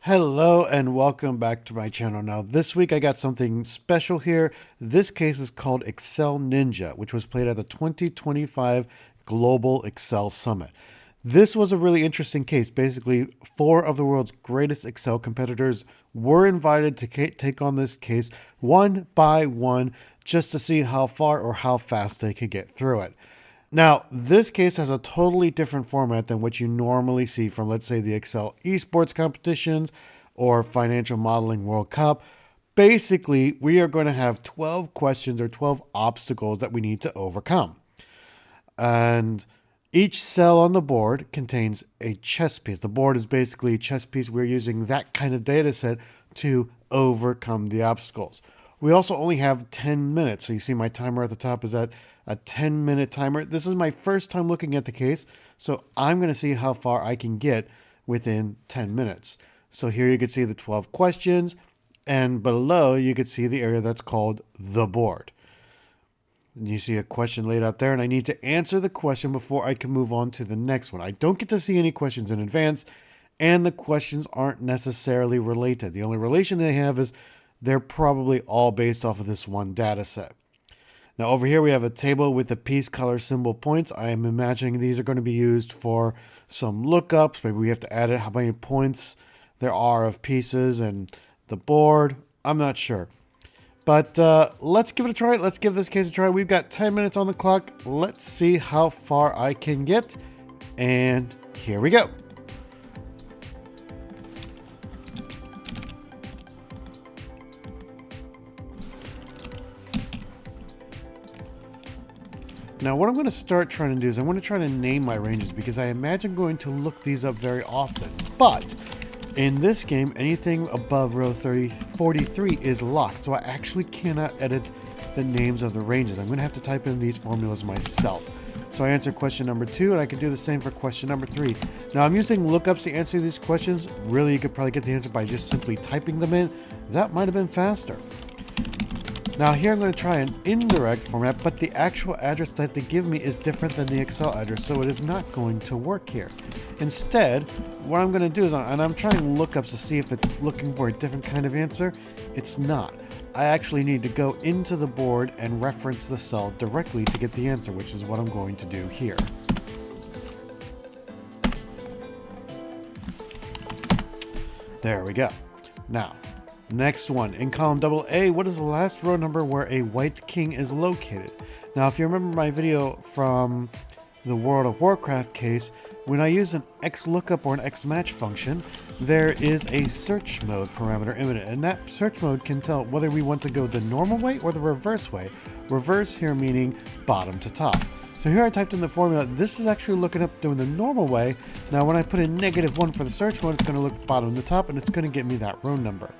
Hello and welcome back to my channel. Now this week I got something special here. This case is called Excel Ninja, which was played at the 2025 Global Excel Summit. This was a really interesting case. Basically, 4 of the world's greatest Excel competitors were invited to take on this case one by one just to see how far or how fast they could get through it. Now, this case has a totally different format than what you normally see from, let's say, the Excel esports competitions or Financial Modeling World Cup. Basically, we are going to have 12 questions or 12 obstacles that we need to overcome. And each cell on the board contains a chess piece. The board is basically a chess piece. We're using that kind of data set to overcome the obstacles. We also only have 10 minutes. So you see my timer at the top is at a 10-minute timer. This is my first time looking at the case, so I'm going to see how far I can get within 10 minutes. So here you can see the 12 questions, and below you can see the area that's called the board. And you see a question laid out there, and I need to answer the question before I can move on to the next one. I don't get to see any questions in advance, and the questions aren't necessarily related. The only relation they have is they're probably all based off of this one data set. Now over here we have a table with the piece color symbol points. I am imagining these are going to be used for some lookups. Maybe we have to add it, how many points there are of pieces and the board. I'm not sure. But let's give it a try. Let's give this case a try. We've got 10 minutes on the clock. Let's see how far I can get. And here we go. Now what I'm going to start trying to do is I'm going to try to name my ranges because I imagine going to look these up very often. But in this game, anything above row 43 is locked, so I actually cannot edit the names of the ranges. I'm going to have to type in these formulas myself. So I answer question number 2, and I can do the same for question number 3. Now I'm using lookups to answer these questions. Really, you could probably get the answer by just simply typing them in. That might have been faster. Now here I'm going to try an indirect format, but the actual address that they give me is different than the Excel address, so it is not going to work here. Instead, what I'm going to do is, and I'm trying lookups to see if it's looking for a different kind of answer. It's not. I actually need to go into the board and reference the cell directly to get the answer, which is what I'm going to do here. There we go. Now, next one, in column AA, what is the last row number where a white king is located? Now, if you remember my video from the World of Warcraft case, when I use an XLOOKUP or an XMatch function, there is a search mode parameter in it, and that search mode can tell whether we want to go the normal way or the reverse way. Reverse here meaning bottom to top. So here I typed in the formula. This is actually looking up doing the normal way. Now when I put in -1 for the search mode, it's going to look bottom to top, and it's going to get me that row number.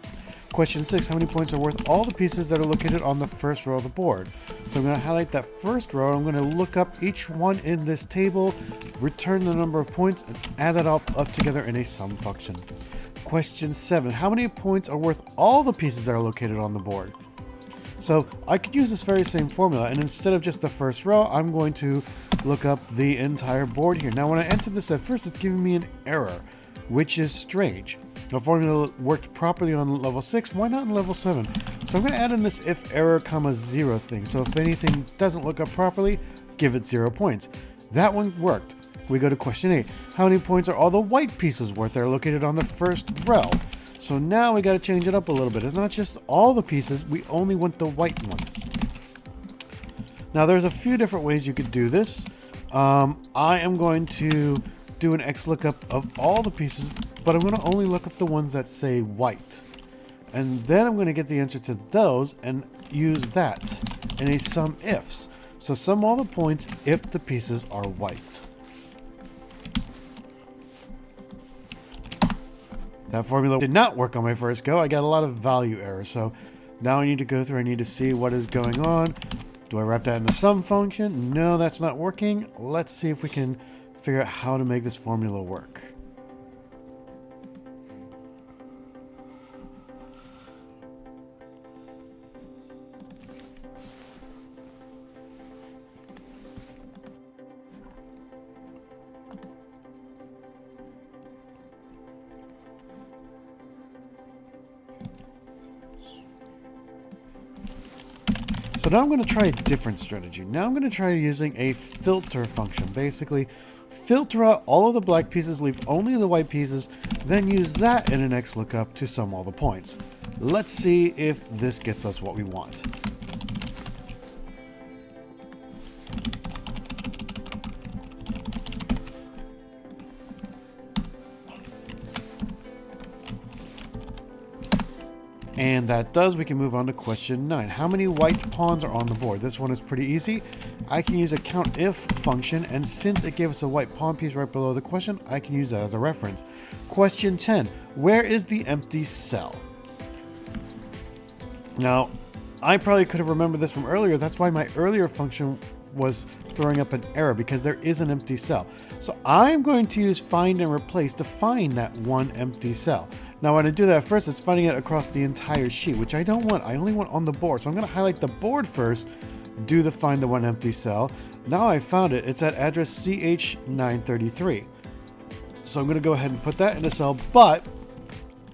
Question 6, how many points are worth all the pieces that are located on the first row of the board? So I'm going to highlight that first row. I'm going to look up each one in this table, return the number of points, and add that all up together in a sum function. Question 7, how many points are worth all the pieces that are located on the board? So I could use this very same formula, and instead of just the first row, I'm going to look up the entire board here. Now when I enter this at first, it's giving me an error, which is strange. The formula worked properly on level 6, why not in level 7? So I'm going to add in this if error comma 0 thing. So if anything doesn't look up properly, give it 0 points. That one worked. We go to question 8. How many points are all the white pieces worth? They're located on the first row. So now we got to change it up a little bit. It's not just all the pieces, we only want the white ones. Now there's a few different ways you could do this. I am going to do an XLOOKUP of all the pieces, but I'm going to only look up the ones that say white. And then I'm going to get the answer to those and use that in a sum ifs. So sum all the points if the pieces are white. That formula did not work on my first go. I got a lot of value errors. So now I need to go through, I need to see what is going on. Do I wrap that in the sum function? No, that's not working. Let's see if we can figure out how to make this formula work. So now I'm going to try a different strategy. Now I'm going to try using a filter function. Basically, filter out all of the black pieces, leave only the white pieces, then use that in an XLOOKUP to sum all the points. Let's see if this gets us what we want. And that does. We can move on to question 9. How many white pawns are on the board? This one is pretty easy. I can use a COUNTIF function, and since it gave us a white pawn piece right below the question, I can use that as a reference. Question 10. Where is the empty cell? Now, I probably could have remembered this from earlier. That's why my earlier function was throwing up an error, because there is an empty cell. So I'm going to use find and replace to find that one empty cell. Now when I do that first, it's finding it across the entire sheet, which I don't want. I only want on the board. So I'm going to highlight the board first, do the find the one empty cell. Now I found it. It's at address CH933. So I'm going to go ahead and put that in a cell, but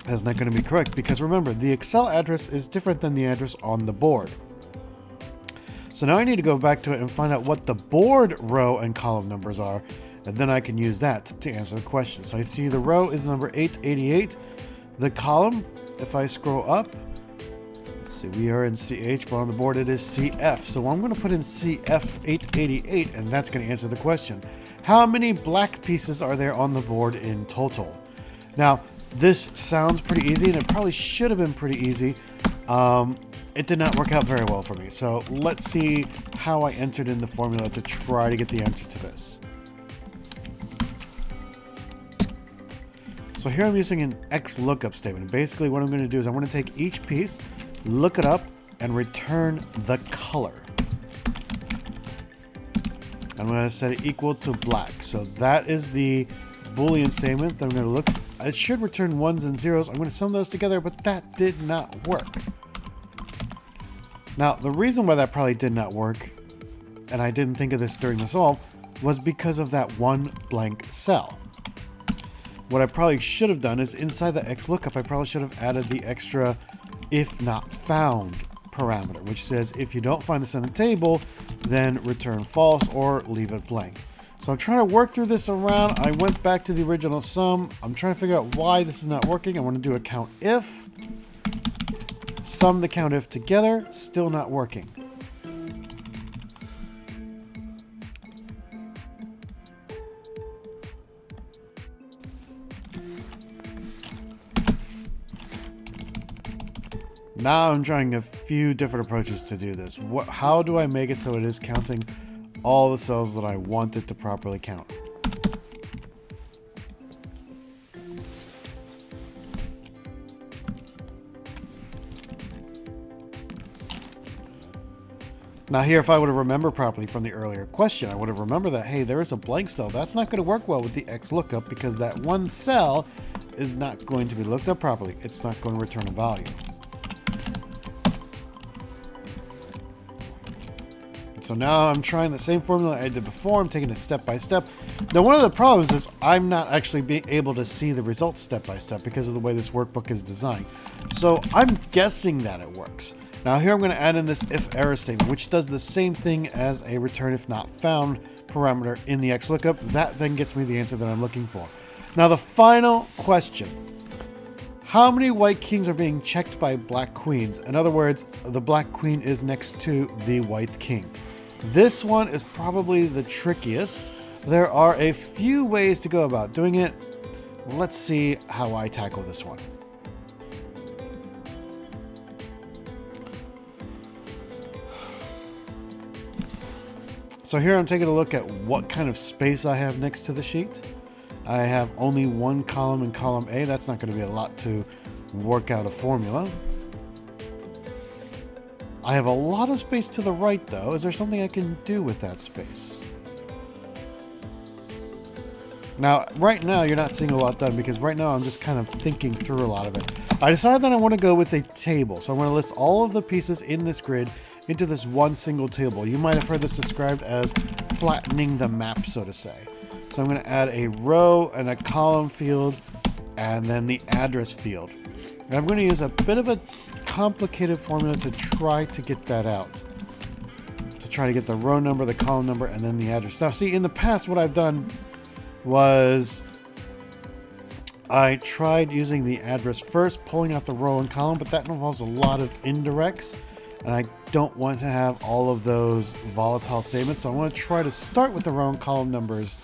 that's not going to be correct, because remember, the Excel address is different than the address on the board. So now I need to go back to it and find out what the board row and column numbers are, and then I can use that to answer the question. So I see the row is number 888. The column, if I scroll up, let's see, we are in CH, but on the board it is CF. So I'm going to put in CF888, and that's going to answer the question. How many black pieces are there on the board in total? Now, this sounds pretty easy, and it probably should have been pretty easy. It did not work out very well for me. So let's see how I entered in the formula to try to get the answer to this. So here I'm using an XLOOKUP statement. Basically what I'm going to do is I want to take each piece, look it up, and return the color. I'm going to set it equal to black. So that is the Boolean statement that I'm going to look. It should return ones and zeros. I'm going to sum those together, but that did not work. Now, the reason why that probably did not work, and I didn't think of this during the solve, was because of that one blank cell. What I probably should have done is inside the XLOOKUP, I probably should have added the extra if not found parameter, which says if you don't find this in the table, then return false or leave it blank. So I'm trying to work through this around. I went back to the original sum. I'm trying to figure out why this is not working. I want to do a COUNTIF. Sum the COUNTIF together. Still not working. Now I'm trying a few different approaches to do this. How do I make it so it is counting all the cells that I want it to properly count? Now here, if I would have remembered properly from the earlier question, I would have remembered that, hey, there is a blank cell. That's not going to work well with the XLOOKUP because that one cell is not going to be looked up properly. It's not going to return a value. So now I'm trying the same formula I did before. I'm taking it step by step. Now, one of the problems is I'm not actually being able to see the results step by step because of the way this workbook is designed. So I'm guessing that it works. Now here I'm going to add in this if error statement, which does the same thing as a return if not found parameter in the XLOOKUP. That then gets me the answer that I'm looking for. Now the final question. How many white kings are being checked by black queens? In other words, the black queen is next to the white king. This one is probably the trickiest. There are a few ways to go about doing it. Let's see how I tackle this one. So here I'm taking a look at what kind of space I have next to the sheet. I have only one column in column A. That's not going to be a lot to work out a formula. I have a lot of space to the right, though. Is there something I can do with that space? Now, right now, you're not seeing a lot done because right now I'm just kind of thinking through a lot of it. I decided that I want to go with a table. So I'm going to list all of the pieces in this grid into this one single table. You might have heard this described as flattening the map, so to say. So I'm going to add a row and a column field and then the address field. And I'm going to use a bit of a complicated formula to try to get that out. try to get the row number, the column number, and then the address. Now, see, in the past, what I've done was I tried using the address first, pulling out the row and column, but that involves a lot of indirects, and I don't want to have all of those volatile statements, so I want to try to start with the row and column numbers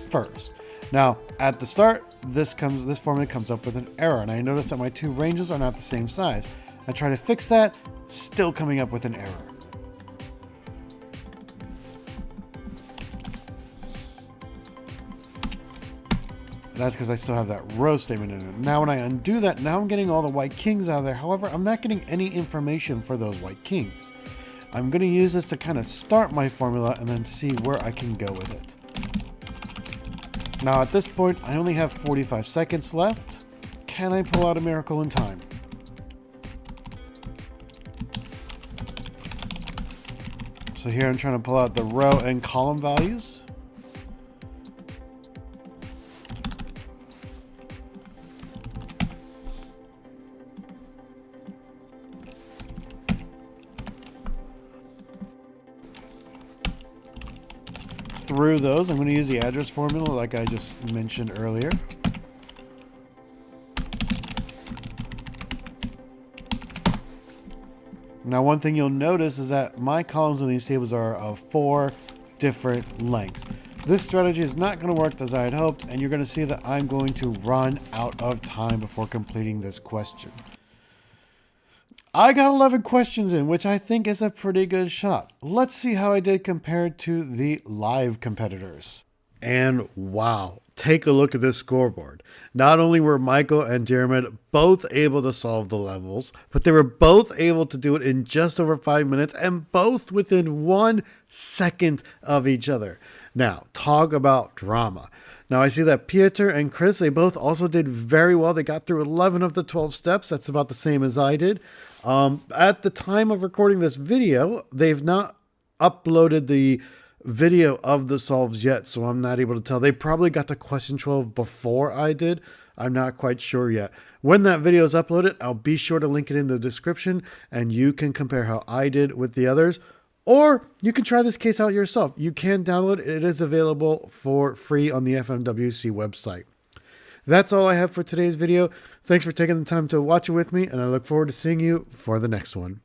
first. Now, at the start, this formula comes up with an error, and I notice that my two ranges are not the same size. I try to fix that, still coming up with an error. That's because I still have that row statement in it. Now when I undo that, now I'm getting all the white kings out of there. However, I'm not getting any information for those white kings. I'm going to use this to kind of start my formula and then see where I can go with it. Now at this point, I only have 45 seconds left. Can I pull out a miracle in time? So here I'm trying to pull out the row and column values. Through those, I'm going to use the address formula like I just mentioned earlier. Now, one thing you'll notice is that my columns in these tables are of 4 different lengths. This strategy is not going to work as I had hoped, and you're going to see that I'm going to run out of time before completing this question. I got 11 questions in, which I think is a pretty good shot. Let's see how I did compared to the live competitors. And wow, take a look at this scoreboard. Not only were Michael and Jeremy both able to solve the levels, but they were both able to do it in just over 5 minutes and both within 1 second of each other. Now, talk about drama. Now, I see that Pieter and Chris, they both also did very well. They got through 11 of the 12 steps. That's about the same as I did. At the time of recording this video, they've not uploaded the video of the solves yet, so I'm not able to tell. They probably got to question 12 before I did. I'm not quite sure yet. When that video is uploaded, I'll be sure to link it in the description, and you can compare how I did with the others. Or you can try this case out yourself. You can download it. It is available for free on the FMWC website. That's all I have for today's video. Thanks for taking the time to watch it with me, and I look forward to seeing you for the next one.